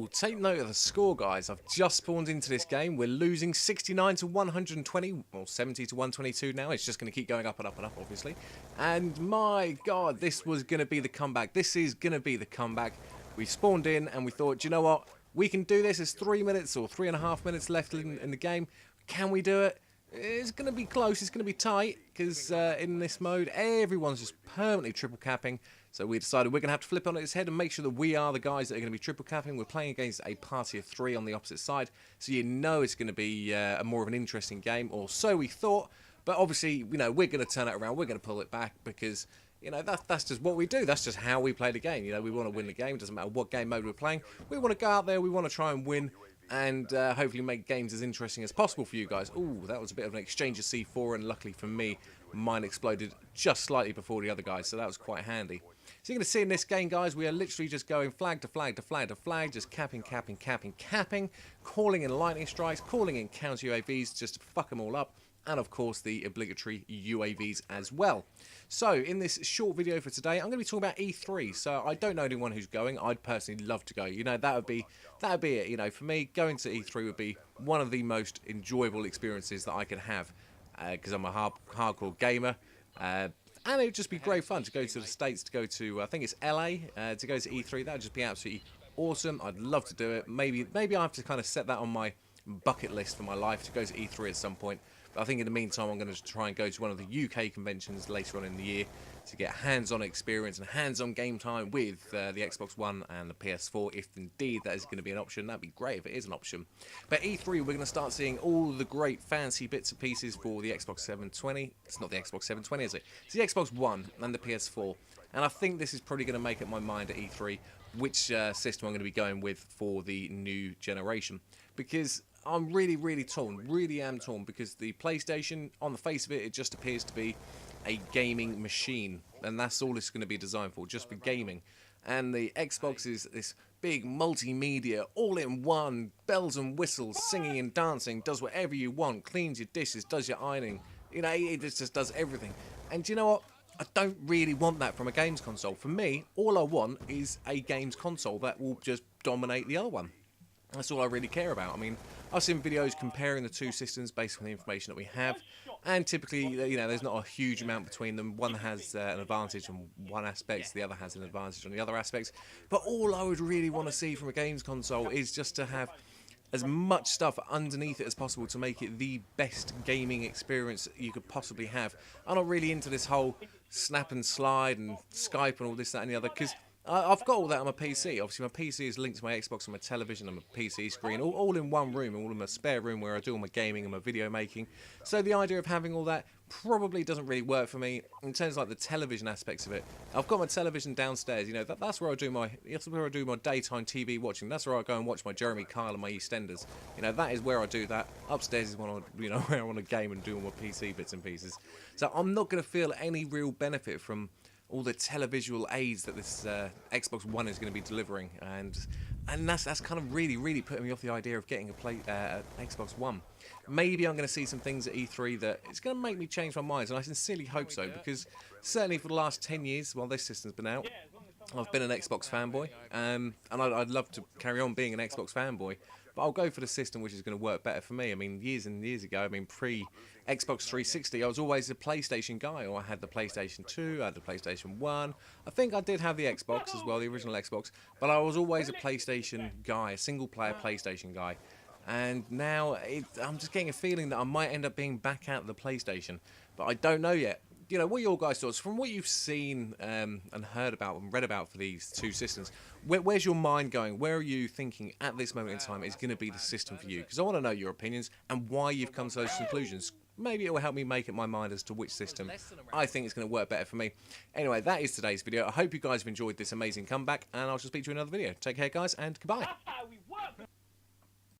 Ooh, take note of the score, guys. I've just spawned into this game. We're losing 69 to 120, well, 70 to 122 now. It's just going to keep going up and up and up, obviously. And my God, this was going to be the comeback. This is going to be the comeback. We spawned in and we thought, you know what? We can do this. There's 3 minutes or 3.5 minutes left in the game. Can we do it? It's going to be close. It's going to be tight because in this mode, everyone's just permanently triple capping. So we decided we're going to have to flip on its head and make sure that we are the guys that are going to be triple capping. We're playing against a party of 3 on the opposite side, so you know it's going to be a more of an interesting game, or so we thought. But obviously, you know, we're going to turn it around. We're going to pull it back because, you know, that's just what we do. That's just how we play the game. You know, we want to win the game. It doesn't matter what game mode we're playing. We want to go out there. We want to try and win and hopefully make games as interesting as possible for you guys. Ooh, that was a bit of an exchange of C4, and luckily for me, mine exploded just slightly before the other guys, so that was quite handy. So you're going to see in this game, guys, we are literally just going flag to flag to flag to flag, just capping, calling in lightning strikes, calling in counter UAVs just to fuck them all up, and of course the obligatory UAVs as well. So in this short video for today, I'm going to be talking about E3. So I don't know anyone who's going. I'd personally love to go. You know, that would be it. You know, for me, going to E3 would be one of the most enjoyable experiences that I could have because I'm a hardcore gamer. And it would just be great fun to go to the States, to go to, I think it's LA, to go to E3. That would just be absolutely awesome. I'd love to do it. Maybe I have to kind of set that on my bucket list for my life to go to E3 at some point. But I think in the meantime, I'm going to try and go to one of the UK conventions later on in the year to get hands-on experience and hands-on game time with the Xbox One and the PS4, if indeed that is going to be an option. That'd be great if it is an option. But E3, we're going to start seeing all the great fancy bits and pieces for the Xbox 720. It's not the Xbox 720, is it? It's the Xbox One and the PS4. And I think this is probably going to make up my mind at E3 which system I'm going to be going with for the new generation. Because I'm really torn, really am torn, because the PlayStation, on the face of it, it just appears to be a gaming machine, and that's all it's going to be designed for, just for gaming. And the Xbox is this big multimedia, all-in-one, bells and whistles, singing and dancing, does whatever you want, cleans your dishes, does your ironing, you know, it just does everything. And you know what? I don't really want that from a games console. For me, all I want is a games console that will just dominate the other one. That's all I really care about. I mean, I've seen videos comparing the two systems based on the information that we have, and typically, you know, there's not a huge amount between them. One has an advantage on one aspect, the other has an advantage on the other aspects. But all I would really want to see from a games console is just to have as much stuff underneath it as possible to make it the best gaming experience you could possibly have. I'm not really into this whole snap and slide and Skype and all this, that and the other, because I've got all that on my PC. Obviously, my PC is linked to my Xbox and my television and my PC screen, all in one room, all in my spare room where I do all my gaming and my video making. So the idea of having all that probably doesn't really work for me in terms of like the television aspects of it. I've got my television downstairs. You know, that's where I do my daytime TV watching. That's where I go and watch my Jeremy Kyle and my EastEnders. You know, that is where I do that. Upstairs is when where I want to game and do all my PC bits and pieces. So I'm not going to feel any real benefit from all the televisual aids that this Xbox One is going to be delivering, and that's kind of really putting me off the idea of getting a Xbox One. Maybe I'm going to see some things at E3 that it's going to make me change my mind, and I sincerely hope so, because certainly for the last 10 years while this system's been out, I've been an Xbox fanboy, and I'd love to carry on being an Xbox fanboy, but I'll go for the system which is going to work better for me. I mean, years and years ago, I mean, pre-Xbox 360, I was always a PlayStation guy. Or I had the PlayStation 2, I had the PlayStation 1. I think I did have the Xbox as well, the original Xbox, but I was always a PlayStation guy, a single-player PlayStation guy. And now I'm just getting a feeling that I might end up being back out of the PlayStation, but I don't know yet. You know, what are your guys' thoughts? From what you've seen and heard about and read about for these two systems, where's your mind going? Where are you thinking at this moment in time is going to be the system for you? Because I want to know your opinions and why you've come to those conclusions. Maybe it will help me make up my mind as to which system I think is going to work better for me. Anyway, that is today's video. I hope you guys have enjoyed this amazing comeback, and I shall speak to you in another video. Take care, guys, and goodbye.